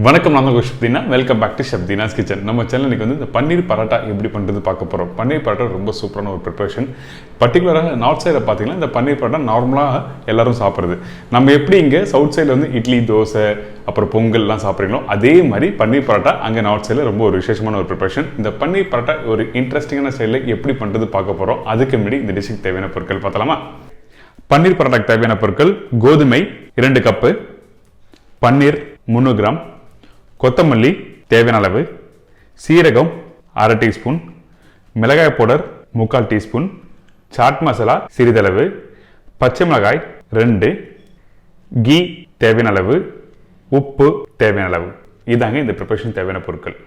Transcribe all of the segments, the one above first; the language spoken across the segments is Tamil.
வணக்கம், நான் உங்கள் Deena. Welcome back to Deena's kitchen. நம்ம சேனல் இன்னைக்கு வந்து இந்த பன்னீர் பராட்டா எப்படி பண்ணுறது பார்க்க போகிறோம். பன்னீர் பராட்டா ரொம்ப சூப்பரான ஒரு ப்ரிப்பரேஷன். பர்டிகுலராக நார்த் சைடில் பார்த்தீங்கன்னா இந்த பன்னீர் பராட்டா நார்மலாக எல்லாரும் சாப்பிட்றது. நம்ம எப்படி இங்கே சவுத் சைடில் வந்து இட்லி, தோசை, அப்புறம் பொங்கல்லாம் சாப்பிட்றீங்களோ அதே மாதிரி பன்னீர் பராட்டா அங்கே நார்த் சைடில் ரொம்ப ஒரு விசேஷமான ஒரு ப்ரிப்பரேஷன். இந்த பன்னீர் பராட்டா ஒரு இன்ட்ரெஸ்டிங்கான ஸ்டைலில் எப்படி பண்ணுறது பார்க்க போகிறோம். அதுக்கு முன்னாடி இந்த டிஷ்ஷுக்கு தேவையான பொருட்கள் பார்த்தலாமா? பன்னீர் பராட்டாக்கு தேவையான பொருட்கள்: கோதுமை 2 கப்பு, பன்னீர் 300 கிராம், கொத்தமல்லி தேவையான அளவு, சீரகம் 1/2 டீஸ்பூன், மிளகாய் பவுடர் 3/4 டீஸ்பூன், சாட் மசாலா சிறிதளவு, பச்சை மிளகாய் 2, கீ தேவையான அளவு, உப்பு தேவையான அளவு. இதாங்க இந்த ப்ரிப்பரேஷன் தேவையான பொருட்கள்.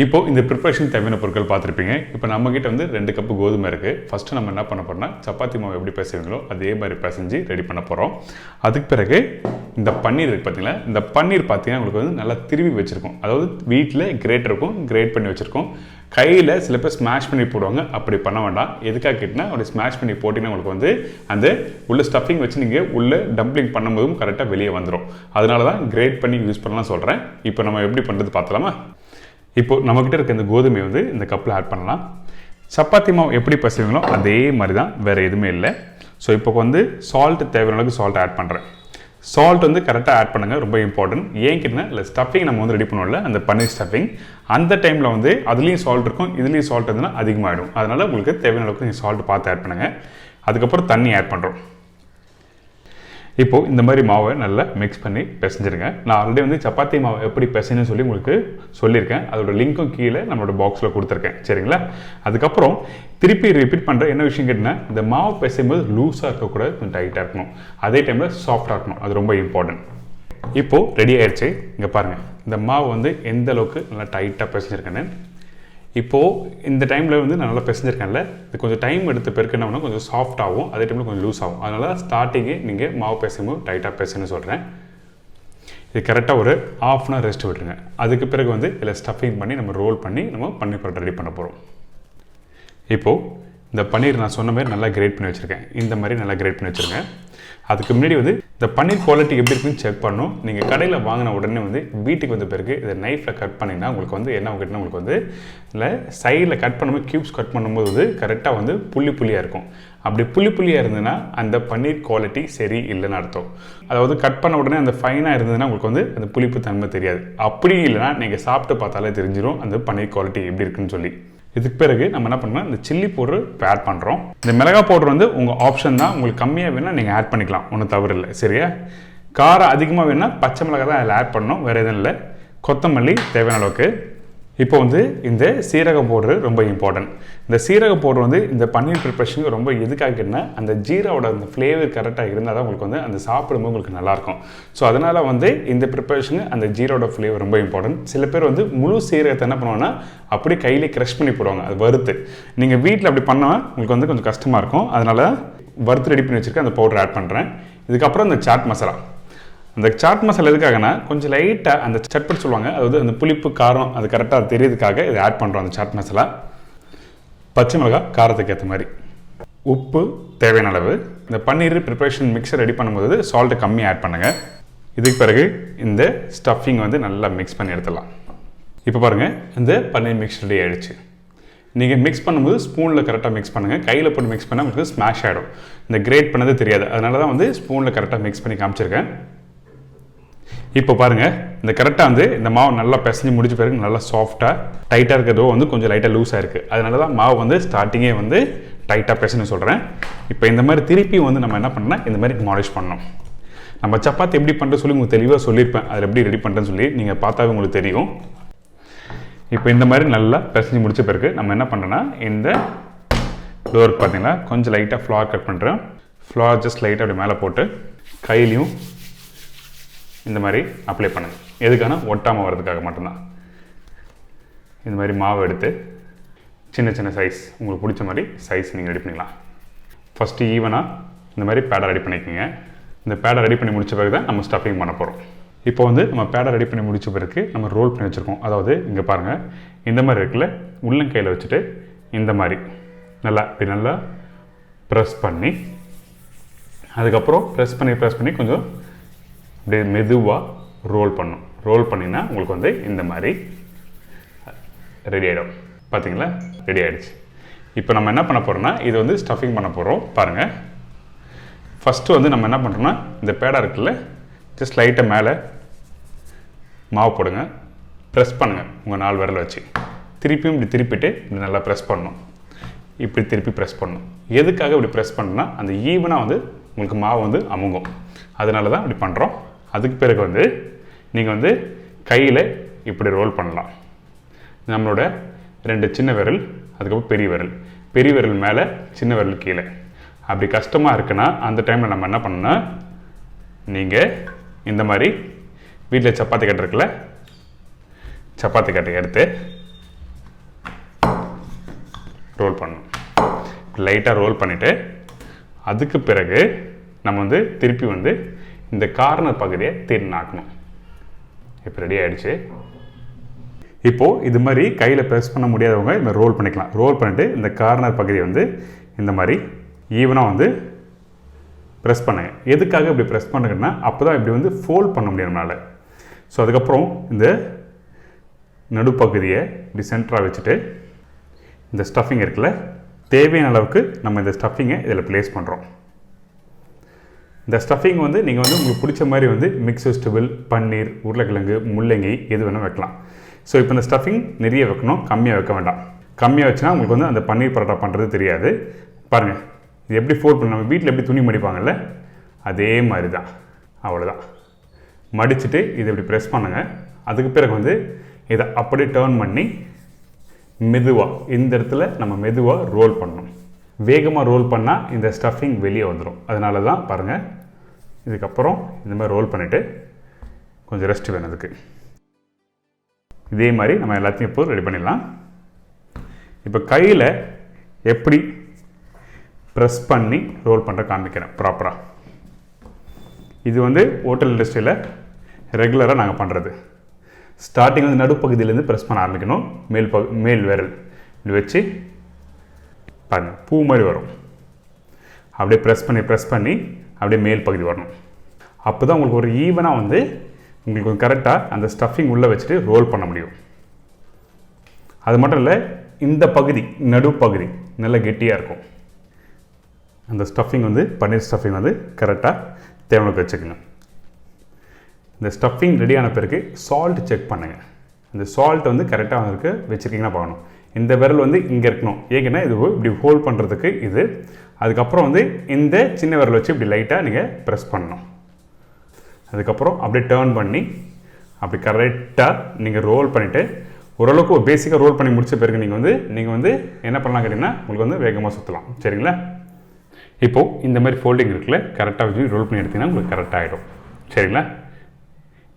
இப்போ இந்த ப்ரிப்பரேஷன் தேவையான பொருட்கள் பார்த்துருப்பீங்க. இப்போ நம்மக்கிட்ட வந்து 2 கப்பு கோதுமை இருக்குது. ஃபஸ்ட்டு நம்ம என்ன பண்ண போறோம்னா சப்பாத்தி மாவு எப்படி பிசைவீங்களோ அதே மாதிரி பிசைஞ்சு ரெடி பண்ண போகிறோம். அதுக்கு பிறகு இந்த பன்னீர் இருக்குது பார்த்தீங்களா, இந்த பன்னீர் பார்த்தீங்கன்னா உங்களுக்கு வந்து நல்லா திருவி வச்சுருக்கோம். அதாவது வீட்டில் கிரேட் இருக்கும், கிரேட் பண்ணி வச்சுருக்கோம். கையில் சில பேர் ஸ்மாஷ் பண்ணி போடுவாங்க, அப்படி பண்ண வேண்டாம். எதுக்காக கேட்டிங்கன்னா அப்படி ஸ்மாஷ் பண்ணி போட்டிங்கன்னா உங்களுக்கு வந்து அந்த உள்ள ஸ்டஃபிங் வச்சு நீங்கள் உள்ளே டம்ப்ளிங் பண்ணும்போதும் கரெக்டாக வெளியே வந்துடும். அதனால தான் கிரேட் பண்ணி யூஸ் பண்ணலாம் சொல்கிறேன். இப்போ நம்ம எப்படி பண்ணுறது பார்த்தலாமா? இப்போது நம்மக்கிட்ட இருக்க இந்த கோதுமை வந்து இந்த கப்பில் ஆட் பண்ணலாம். சப்பாத்தி மாவு எப்படி பசைவீங்களோ அதே மாதிரி தான், வேறு எதுவுமே இல்லை. ஸோ இப்போ வந்து சால்ட் தேவையான அளவுக்கு சால்ட் ஆட் பண்ணுறேன். சால்ட் வந்து கரெக்டாக ஆட் பண்ணுங்கள், ரொம்ப இம்பார்ட்டன்ட். ஏன் கேட்டிங்கன்னா இல்லை ஸ்டஃபிங் நம்ம வந்து ரெடி பண்ணுவோம்ல, அந்த பன்னீர் ஸ்டஃபிங், அந்த டைமில் வந்து அதுலேயும் சால்ட் இருக்கும், இதுலேயும் சால்ட் இருந்ததுன்னா அதிகமாகிடும். அதனால் உங்களுக்கு தேவையான அளவுக்கு நீங்கள் சால்ட் பார்த்து ஆட் பண்ணுங்கள். அதுக்கப்புறம் தண்ணி ஆட் பண்ணுறோம். இப்போது இந்த மாதிரி மாவை நல்லா மிக்ஸ் பண்ணி பிசைஞ்சிருங்க. நான் ஆல்ரெடி வந்து சப்பாத்தி மாவு எப்படி பிசைன்னு சொல்லி உங்களுக்கு சொல்லியிருக்கேன். அதோட லிங்க்கும் கீழே நம்மளோட பாக்ஸில் கொடுத்துருக்கேன், சரிங்களா? அதுக்கப்புறம் திருப்பி ரிப்பீட் பண்ணுற என்ன விஷயம் கேட்டிங்கன்னா, இந்த மாவு பிசையும்போது லூஸாக இருக்கக்கூடாது, கொஞ்சம் டைட்டாக இருக்கணும். அதே டைமில் சாஃப்டாக இருக்கணும், அது ரொம்ப இம்பார்ட்டன்ட். இப்போது ரெடி ஆயிடுச்சு. இங்கே பாருங்கள், இந்த மாவு வந்து எந்த அளவுக்கு நல்லா டைட்டாக பிசைஞ்சிருக்கேன்னு. இப்போது இந்த டைமில் வந்து நான் நல்லா பிசைஞ்சிருக்கேன்ல, இது கொஞ்சம் டைம் எடுத்த பிறகு என்ன பண்ணால் கொஞ்சம் சாஃப்ட் ஆகும், அதே டைமில் கொஞ்சம் லூஸ் ஆகும். அதனால் ஸ்டார்டிங்கே நீங்கள் மாவு பிசையும்போது டைட்டாக பிசைன்னு சொல்கிறேன். இது கரெக்டாக ஒரு 1/2 hour ரெஸ்ட் விட்டுருங்க. அதுக்கு பிறகு வந்து இதில் ஸ்டஃபிங் பண்ணி நம்ம ரோல் பண்ணி நம்ம பன்னீர் பரோட்டா ரெடி பண்ண போகிறோம். இப்போது இந்த பன்னீர் நான் சொன்ன மாதிரி நல்லா கிரேட் பண்ணி வச்சுருக்கேன். இந்த மாதிரி நல்லா கிரேட் பண்ணி வச்சுருங்க. அதுக்கு முன்னாடி வந்து இந்த பன்னீர் குவாலிட்டி எப்படி இருக்குன்னு செக் பண்ணணும். நீங்கள் கடையில் வாங்கின உடனே வந்து வீட்டுக்கு வந்த பிறகு இதை நைஃப்பில் கட் பண்ணிங்கன்னா உங்களுக்கு வந்து என்ன ஆகுதுன்னா, உங்களுக்கு வந்து இல்லை சைடில் கட் பண்ணும்போது க்யூப்ஸ் கட் பண்ணும்போது வந்து கரெக்டாக வந்து புள்ளியாக இருக்கும். அப்படி புள்ளியாக இருந்ததுன்னா அந்த பன்னீர் குவாலிட்டி சரி இல்லைன்னு அர்த்தம். அதாவது கட் பண்ண உடனே அந்த ஃபைனாக இருந்ததுன்னா உங்களுக்கு வந்து அந்த புளிப்பு தன்மை தெரியாது. அப்படி இல்லைனா நீங்கள் சாப்பிட்டு பார்த்தாலே தெரிஞ்சிடும் அந்த பன்னீர் குவாலிட்டி எப்படி இருக்குன்னு சொல்லி. இதுக்கு பிறகு நம்ம என்ன பண்ணோம், இந்த சில்லி பவுடர் இப்போ ஆட் பண்ணுறோம். இந்த மிளகா பவுடர் வந்து உங்கள் ஆப்ஷன் தான், உங்களுக்கு கம்மியாக வேணால் நீங்கள் ஆட் பண்ணிக்கலாம், ஒன்றும் தவறு இல்லை, சரியா? காரம் அதிகமாக வேணால் பச்சை மிளகா தான் அதில் ஆட் பண்ணணும், வேறு எதுவும் இல்லை. கொத்தமல்லி தேவையான அளவுக்கு. இப்போ வந்து இந்த சீரக பவுடர் ரொம்ப இம்பார்ட்டன்ட். இந்த சீரக பவுடர் வந்து இந்த பன்னீர் ப்ரிப்பரேஷனுக்கு ரொம்ப எதுக்காக கேட்டிங்கன்னா, அந்த ஜீராவோட அந்த ஃப்ளேவர் கரெக்டாக இருந்தால் தான் உங்களுக்கு வந்து அந்த சாப்பிடும்போது உங்களுக்கு நல்லாயிருக்கும். ஸோ அதனால் வந்து இந்த ப்ரிப்பரேஷனுக்கு அந்த ஜீரோட ஃப்ளேவர் ரொம்ப இம்பார்ட்டன்ட். சில பேர் வந்து முழு சீரகத்தை என்ன பண்ணுவாங்கன்னா அப்படியே கையிலே க்ரஷ் பண்ணி போடுவாங்க, அது வறுத்து. நீங்கள் வீட்டில் அப்படி பண்ணால் உங்களுக்கு வந்து கொஞ்சம் கஷ்டமாக இருக்கும். அதனால் வறுத்து ரெடி பண்ணி வச்சுருக்கேன், அந்த பவுடர் ஆட் பண்ணுறேன். இதுக்கப்புறம் இந்த சாட் மசாலா. அந்த சாட் மசாலா எதுக்காகனா கொஞ்சம் லைட்டாக அந்த சட்பட் சொல்லுவாங்க, அதாவது அந்த புளிப்பு காரம் அது கரெக்டாக தெரியறதுக்காக இதை ஆட் பண்ணுறோம், அந்த சாட் மசாலா. பச்சை மிளகாய் காரத்துக்கு ஏற்ற மாதிரி, உப்பு தேவையான அளவு. இந்த பன்னீர் ப்ரிப்பரேஷன் மிக்சர் ரெடி பண்ணும்போது சால்ட்டு கம்மி ஆட் பண்ணுங்கள். இதுக்கு பிறகு இந்த ஸ்டஃபிங் வந்து நல்லா மிக்ஸ் பண்ணி எடுத்துடலாம். இப்போ பாருங்கள், இந்த பன்னீர் மிக்ஸ் ரெடி ஆகிடுச்சு. நீங்கள் மிக்ஸ் பண்ணும்போது ஸ்பூனில் கரெக்டாக மிக்ஸ் பண்ணுங்கள். கையில் போட்டு மிக்ஸ் பண்ணால் உங்களுக்கு ஸ்மாஷ் ஆகிடும், இந்த கிரேட் பண்ணது தெரியாது. அதனால தான் வந்து ஸ்பூனில் கரெக்டாக மிக்ஸ் பண்ணி காமிச்சிருக்கேன். இப்போ பாருங்கள், இந்த கரெக்டாக வந்து இந்த மாவு நல்லா பிசைஞ்சு முடிச்ச பிறகு நல்லா சாஃப்டாக டைட்டாக இருக்கிறதோ வந்து கொஞ்சம் லைட்டாக லூஸாக இருக்குது. அதனால தான் மாவு வந்து ஸ்டார்டிங்கே வந்து டைட்டாக பிசைன்னு சொல்கிறேன். இப்போ இந்த மாதிரி திருப்பி வந்து நம்ம என்ன பண்ணோம்னா இந்த மாதிரி மாலிஷ் பண்ணணும். நம்ம சப்பாத்தி எப்படி பண்ணுறது சொல்லி உங்களுக்கு தெளிவாக சொல்லியிருப்பேன், அதில் எப்படி ரெடி பண்ணுறேன்னு சொல்லி நீங்கள் பார்த்தாவே உங்களுக்கு தெரியும். இப்போ இந்த மாதிரி நல்லா பிசைஞ்சு முடிச்ச பிறகு நம்ம என்ன பண்ணுறோன்னா, இந்த டோருக்கு பார்த்தீங்கன்னா கொஞ்சம் லைட்டாக ஃப்ளார் கட் பண்ணுறேன். ஃப்ளார் ஜஸ்ட் லைட்டாக அப்படி மேலே போட்டு கையிலையும் இந்த மாதிரி அப்ளை பண்ணுங்கள். எதுக்கான ஒட்டாமல் வர்றதுக்காக மட்டும்தான். இந்த மாதிரி மாவு எடுத்து சின்ன சின்ன சைஸ் உங்களுக்கு பிடிச்ச மாதிரி சைஸ் நீங்கள் ரெடி பண்ணிக்கலாம். ஃபஸ்ட்டு ஈவனாக இந்த மாதிரி பேடை ரெடி பண்ணிக்கோங்க. இந்த பேடை ரெடி பண்ணி முடித்த பிறகு தான் நம்ம ஸ்டஃபிங் பண்ண போகிறோம். இப்போ வந்து நம்ம பேடை ரெடி பண்ணி முடித்த பிறகு நம்ம ரோல் பண்ணி வச்சுருக்கோம். அதாவது இங்கே பாருங்கள், இந்த மாதிரி இருக்குல்ல, உள்ளங்கையில் வச்சுட்டு இந்த மாதிரி நல்லா இப்படி நல்லா ப்ரெஸ் பண்ணி, அதுக்கப்புறம் ப்ரெஸ் பண்ணி கொஞ்சம் அப்படியே மெதுவாக ரோல் பண்ணும். ரோல் பண்ணினா உங்களுக்கு வந்து இந்த மாதிரி ரெடி ஆகிடும். பார்த்தீங்களா, ரெடி ஆகிடுச்சு. இப்போ நம்ம என்ன பண்ண போகிறோம்னா இது வந்து ஸ்டஃபிங் பண்ண போகிறோம். பாருங்கள், ஃபஸ்ட்டு வந்து நம்ம என்ன பண்ணுறோம்னா இந்த பேடா இருக்குல்ல, ஜஸ்ட் லைட்டாக மேலே மாவு போடுங்க, ப்ரெஸ் பண்ணுங்கள் உங்கள் 4 விரலை வச்சு. திருப்பியும் இப்படி திருப்பிட்டு இப்படி நல்லா ப்ரெஸ் பண்ணணும். இப்படி திருப்பி ப்ரெஸ் பண்ணணும். எதுக்காக இப்படி ப்ரெஸ் பண்ணணும்னா அந்த ஈவனாக வந்து உங்களுக்கு மாவு வந்து அமுங்கும். அதனால தான் இப்படி பண்ணுறோம். அதுக்கு பிறகு வந்து நீங்கள் வந்து கையில் இப்படி ரோல் பண்ணலாம். நம்மளோட 2 சின்ன விரல், அதுக்கப்புறம் பெரிய விரல் மேலே, சின்ன விரல் கீழே. அப்படி கஷ்டமாக இருக்குன்னா அந்த டைமில் நம்ம என்ன பண்ணணும்னா நீங்கள் இந்த மாதிரி வீட்டில் சப்பாத்தி கட்டை இருக்குல்ல, சப்பாத்தி கட்டை எடுத்து ரோல் பண்ணணும். லைட்டாக ரோல் பண்ணிவிட்டு அதுக்கு பிறகு நம்ம வந்து திருப்பி வந்து இந்த கார்னர் பகுதியை தின்னாக்கணும். இப்போ ரெடி ஆகிடுச்சு. இப்போது இது மாதிரி கையில் ப்ரெஸ் பண்ண முடியாதவங்க இந்த ரோல் பண்ணிக்கலாம். ரோல் பண்ணிவிட்டு இந்த கார்னர் பகுதியை வந்து இந்த மாதிரி ஈவனாக வந்து ப்ரெஸ் பண்ணுங்க. எதுக்காக இப்படி ப்ரெஸ் பண்ணுங்கன்னா அப்போ தான் இப்படி வந்து ஃபோல்ட் பண்ண முடியும் நம்மளால். ஸோ அதுக்கப்புறம் இந்த நடுப்பகுதியை இப்படி சென்டராக வச்சுட்டு இந்த ஸ்டஃபிங் இருக்குல்ல, தேவையான அளவுக்கு நம்ம இந்த ஸ்டஃபிங்கை இதில் ப்ளேஸ் பண்ணுறோம். இந்த ஸ்டஃபிங் வந்து நீங்கள் வந்து உங்களுக்கு பிடிச்ச மாதிரி வந்து மிக்ஸ் வெஜிடபிள், பன்னீர், உருளைக்கிழங்கு, முள்ளங்கி எது வேணால் வைக்கலாம். ஸோ இப்போ இந்த ஸ்டஃபிங் நிறைய வைக்கணும், கம்மியாக வைக்க வேண்டாம். கம்மியாக வச்சுன்னா உங்களுக்கு வந்து அந்த பன்னீர் பரோட்டா பண்ணுறது தெரியாது. பாருங்கள், இது எப்படி ஃபோல்ட் பண்ண, நம்ம வீட்டில் எப்படி துணி மடிப்பாங்கல்ல அதே மாதிரி தான். அவ்வளோதான். மடிச்சுட்டு இதை இப்படி ப்ரெஸ் பண்ணுங்கள். அதுக்கு பிறகு வந்து இதை அப்படியே டேர்ன் பண்ணி மெதுவாக இந்த இடத்துல நம்ம மெதுவாக ரோல் பண்ணணும். வேகமாக ரோல் பண்ணால் இந்த ஸ்டஃபிங் வெளியே வந்துடும். அதனால தான் பாருங்கள், இதுக்கப்புறம் இந்த மாதிரி ரோல் பண்ணிவிட்டு கொஞ்சம் ரெஸ்ட் வேணும் அதுக்கு. இதே மாதிரி நம்ம எல்லாத்தையும் இப்போ ரெடி பண்ணிடலாம். இப்போ கையில் எப்படி ப்ரெஸ் பண்ணி ரோல் பண்ணுற காமிக்கிறேன் ப்ராப்பராக. இது வந்து ஹோட்டல் இண்டஸ்ட்ரியில் ரெகுலராக நாங்கள் பண்ணுறது. ஸ்டார்டிங் வந்து நடுப்பகுதியிலேருந்து ப்ரெஸ் பண்ண ஆரம்பிக்கணும். மேல் விரல் இப்படி வச்சு பாருங்கள், பூ மாதிரி வரும். அப்படியே ப்ரெஸ் பண்ணி அப்படியே மேல் பகுதி வரணும். அப்போ தான் உங்களுக்கு ஒரு ஈவனாக வந்து உங்களுக்கு கரெக்டாக அந்த ஸ்டஃபிங் உள்ளே வச்சுட்டு ரோல் பண்ண முடியும். அது மட்டும் இல்லை, இந்த பகுதி நடுப்பகுதி நல்லா கெட்டியாக இருக்கும். அந்த ஸ்டஃபிங் வந்து பன்னீர் ஸ்டஃபிங் வந்து கரெக்டாக தேவைக்கு வச்சுக்கோங்க. இந்த ஸ்டஃபிங் ரெடியான பிறகு சால்ட் செக் பண்ணுங்கள். அந்த சால்ட் வந்து கரெக்டாக இருக்கு வச்சுருக்கீங்கன்னா பார்க்கணும். இந்த விரல் வந்து இங்கே இருக்கணும். ஏன்னா இது இப்படி ஹோல்ட் பண்ணுறதுக்கு இது. அதுக்கப்புறம் வந்து இந்த சின்ன விரல் வச்சு இப்படி லைட்டாக நீங்கள் ப்ரெஸ் பண்ணணும். அதுக்கப்புறம் அப்படியே டேர்ன் பண்ணி அப்படி கரெக்டாக நீங்கள் ரோல் பண்ணிவிட்டு ஓரளவுக்கு பேசிக்காக ரோல் பண்ணி முடிச்ச பிறகு நீங்கள் வந்து என்ன பண்ணலாம் கேட்டிங்கன்னா உங்களுக்கு வந்து வேகமாக சுற்றலாம். சரிங்களா? இப்போது இந்த மாதிரி ஃபோல்டிங் இருக்குல்ல, கரெக்டாக வச்சு ரோல் பண்ணி எடுத்திங்கன்னா உங்களுக்கு கரெக்டாக ஆகிடும். சரிங்களா?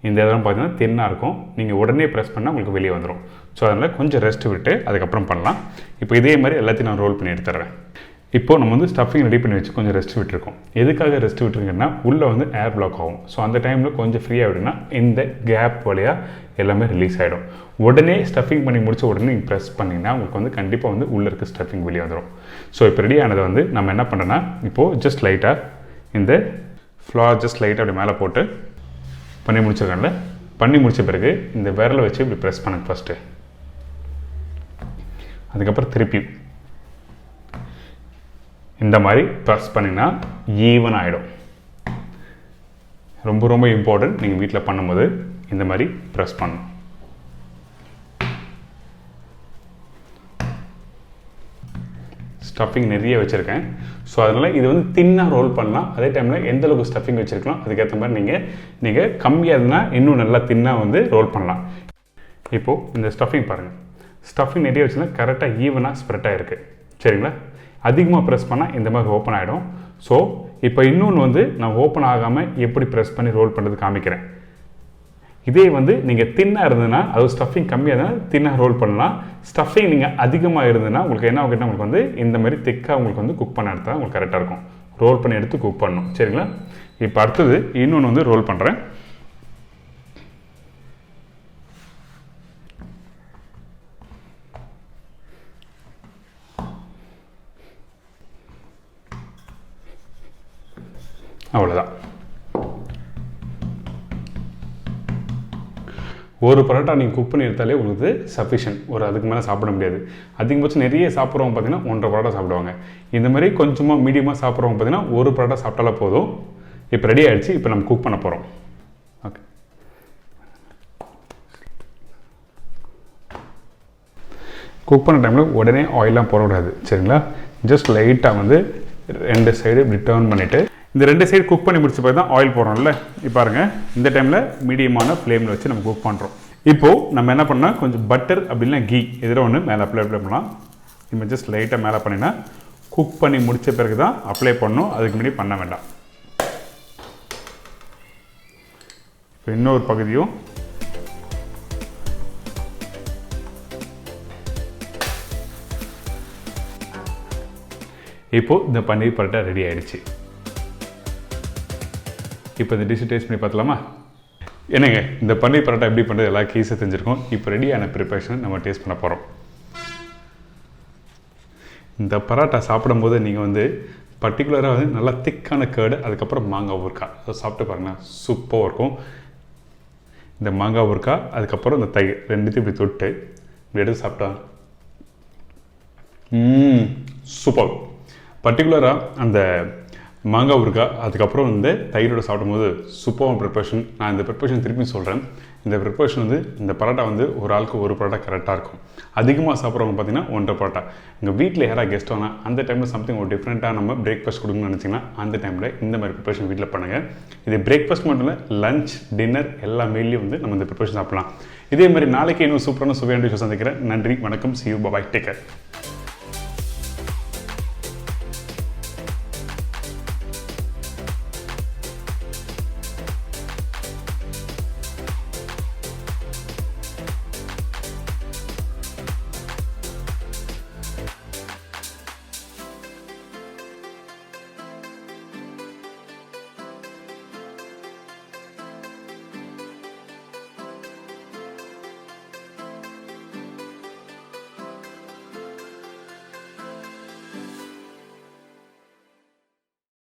இந்த இதெல்லாம் பார்த்தீங்கன்னா தின்னாக இருக்கும். நீங்கள் உடனே ப்ரெஸ் பண்ணால் உங்களுக்கு வெளியே வந்துடும். ஸோ அதனால் கொஞ்சம் ரெஸ்ட் விட்டு அதுக்கப்புறம் பண்ணலாம். இப்போ இதே மாதிரி எல்லாத்தையும் நான் ரோல் பண்ணி எடுத்துடுறேன். இப்போது நம்ம வந்து ஸ்டஃபிங் ரெடி பண்ணி வச்சு கொஞ்சம் ரெஸ்ட் விட்டுருக்கோம். எதுக்காக ரெஸ்ட் விட்டுருங்கன்னா உள்ளே வந்து ஏர் பிளாக் ஆகும். ஸோ அந்த டைமில் கொஞ்சம் ஃப்ரீயாக விடுனா இந்த கேப் வழியாக எல்லாமே ரிலீஸ் ஆகிடும். உடனே ஸ்டஃபிங் பண்ணி முடிச்ச உடனே நீங்கள் ப்ரெஸ் பண்ணிங்கன்னா உங்களுக்கு வந்து கண்டிப்பாக வந்து உள்ளே இருக்க ஸ்டஃபிங் வெளியே வந்துடும். ஸோ இப்போ ரெடி ஆனதை வந்து நம்ம என்ன பண்ணுறோன்னா இப்போது ஜஸ்ட் லைட்டாக இந்த ஃப்ளார் ஜஸ்ட் லைட்டாக அப்படி மேலே போட்டு பண்ணி முடிச்சிருக்கேன்ல, பண்ணி முடித்த பிறகு இந்த விரலை வச்சு இப்படி ப்ரெஸ் பண்ணுங்க ஃபஸ்ட்டு. அதுக்கப்புறம் திருப்பி இந்த மாதிரி ப்ரெஸ் பண்ணிங்கன்னா ஈவன் ஆகிடும். ரொம்ப ரொம்ப இம்பார்ட்டன்ட். நீங்கள் வீட்டில் பண்ணும்போது இந்த மாதிரி ப்ரெஸ் பண்ணணும். ஸ்டஃபிங் நிறைய வச்சுருக்கேன். ஸோ அதனால் இது வந்து தின்னாக ரோல் பண்ணலாம். அதே டைமில் எந்த அளவுக்கு ஸ்டஃபிங் வச்சுருக்கலாம் அதுக்கேற்ற மாதிரி நீங்கள் கம்மியாக இருந்தால் இன்னும் நல்லா தின்னாக வந்து ரோல் பண்ணலாம். இப்போது இந்த ஸ்டஃபிங் பாருங்கள், ஸ்டஃபிங் நிறைய வச்சுருந்தா கரெக்டாக ஈவனாக ஸ்ப்ரெட் ஆகிருக்கு. சரிங்களா? அதிகமாக ப்ரெஸ் பண்ணால் இந்த மாதிரி ஓப்பன் ஆகிடும். ஸோ இப்போ இன்னொன்று வந்து நான் ஓப்பன் ஆகாமல் எப்படி ப்ரெஸ் பண்ணி ரோல் பண்ணுறது காமிக்கிறேன். இதே வந்து நீங்கள் தின்னாக இருந்ததுன்னா, அது ஸ்டஃபிங் கம்மியாக இருந்தால் தின்னாக ரோல் பண்ணலாம். ஸ்டஃபிங் நீங்கள் அதிகமாக இருந்ததுன்னா உங்களுக்கு என்ன ஆகுதுன்னா உங்களுக்கு வந்து இந்த மாதிரி திக்காக உங்களுக்கு வந்து குக் பண்ண எடுத்தால் உங்களுக்கு கரெக்டாக இருக்கும். ரோல் பண்ணி எடுத்து குக் பண்ணணும். சரிங்களா? இப்போ அடுத்தது இன்னொன்று வந்து ரோல் பண்ணுறேன். அவ்வளோதான். ஒரு பரோட்டா நீங்கள் குக் பண்ணி எடுத்தாலே உங்களுக்கு சஃபிஷியன்ட். ஒரு அதுக்கு மேலே சாப்பிட முடியாது. அதிகபட்சம் நிறைய சாப்பிட்றவங்க பார்த்தீங்கன்னா 1.5 பரோட்டா சாப்பிடுவாங்க. இந்த மாதிரி கொஞ்சமாக மீடியமாக சாப்பிட்றவங்க பார்த்தீங்கன்னா ஒரு பரோட்டா சாப்பிட்டாலே போதும். இப்போ ரெடி ஆகிடுச்சு. இப்போ நம்ம குக் பண்ண போகிறோம். ஓகே, குக் பண்ண டைமில் உடனே ஆயிலெலாம் போடக்கூடாது சரிங்களா. ஜஸ்ட் லைட்டாக வந்து 2 சைடு இப்படி டர்ன் பண்ணிவிட்டு இந்த 2 சைடு குக் பண்ணி முடிச்ச பிறகு தான் ஆயில் போடுறோம்ல. இப்போ பாருங்கள், இந்த டைமில் மீடியமான ஃப்ளேமில் வச்சு நம்ம குக் பண்ணுறோம். இப்போது நம்ம என்ன பண்ணால் கொஞ்சம் பட்டர் அப்படின்னா கீ எதில் ஒன்று மேலே அப்ளை பண்ணலாம். இப்போ ஜஸ்ட் லைட்டாக மேலே பண்ணினா குக் பண்ணி முடித்த பிறகு தான் அப்ளை பண்ணணும். அதுக்கு முன்னாடி பண்ண வேண்டாம். இப்போ இன்னொரு பகுதியும் இப்போது இந்த பன்னீர் பரோட்டா ரெடி ஆகிடுச்சு. இப்போ இந்த டிஷ் டேஸ்ட் பண்ணி பார்த்தலாமா? என்னங்க, இந்த பன்னீர் பரோட்டா எப்படி பண்ணுறது எல்லா கேஸும் தெரிஞ்சிருக்கோம். இப்போ ரெடியான ப்ரிப்பரேஷன் நம்ம டேஸ்ட் பண்ண போகிறோம். இந்த பரோட்டா சாப்பிடும்போது நீங்கள் வந்து பர்டிகுலராக வந்து நல்லா திக்கான கேர்டு, அதுக்கப்புறம் மாங்காய் ஊறுக்காய் அதை சாப்பிட்டு பாருங்கள், சூப்பராக இருக்கும். இந்த மாங்காய் ஊறுக்காய் அதுக்கப்புறம் இந்த தயிர் ரெண்டுத்தையும் இப்படி தொட்டு இப்படி எடுத்து சாப்பிட்டா சூப்பர். பர்டிகுலராக அந்த மாங்காய் ஊறுக்காய் அதுக்கப்புறம் இந்த தயிரோடு சாப்பிடும்போது சூப்பரான ப்ரிப்பரேஷன். நான் இந்த ப்ரிப்பரேஷன் திருப்பி சொல்கிறேன். இந்த ப்ரிப்பரேஷன் வந்து இந்த பரோட்டா வந்து ஒரு ஆளுக்கு ஒரு பரோட்டா கரெக்டாக இருக்கும். அதிகமாக சாப்பிட்றவங்க பார்த்தீங்கன்னா 1.5 பரோட்டா. எங்கள் வீட்டில் யாராவது கெஸ்ட் ஆனால் அந்த டைமில் சம்திங் ஒரு டிஃப்ரெண்ட்டாக நம்ம பிரேக்ஃபாஸ்ட் கொடுக்கணும்னு நினச்சிங்கன்னா அந்த டைமில் இந்த மாதிரி ப்ரிப்பரேஷன் வீட்டில் பண்ணுங்கள். இது பிரேக்ஃபாஸ்ட் மட்டும் இல்லை, லஞ்ச் டின்னர் எல்லா மீல்லையும் வந்து நம்ம இந்த ப்ரிப்பரேஷன் சாப்பிடலாம். இதே மாதிரி நாளைக்கு இன்னும் சூப்பரான சுவையான டிஷ் சந்திக்கிறேன். நன்றி, வணக்கம், see you, bye bye, take care.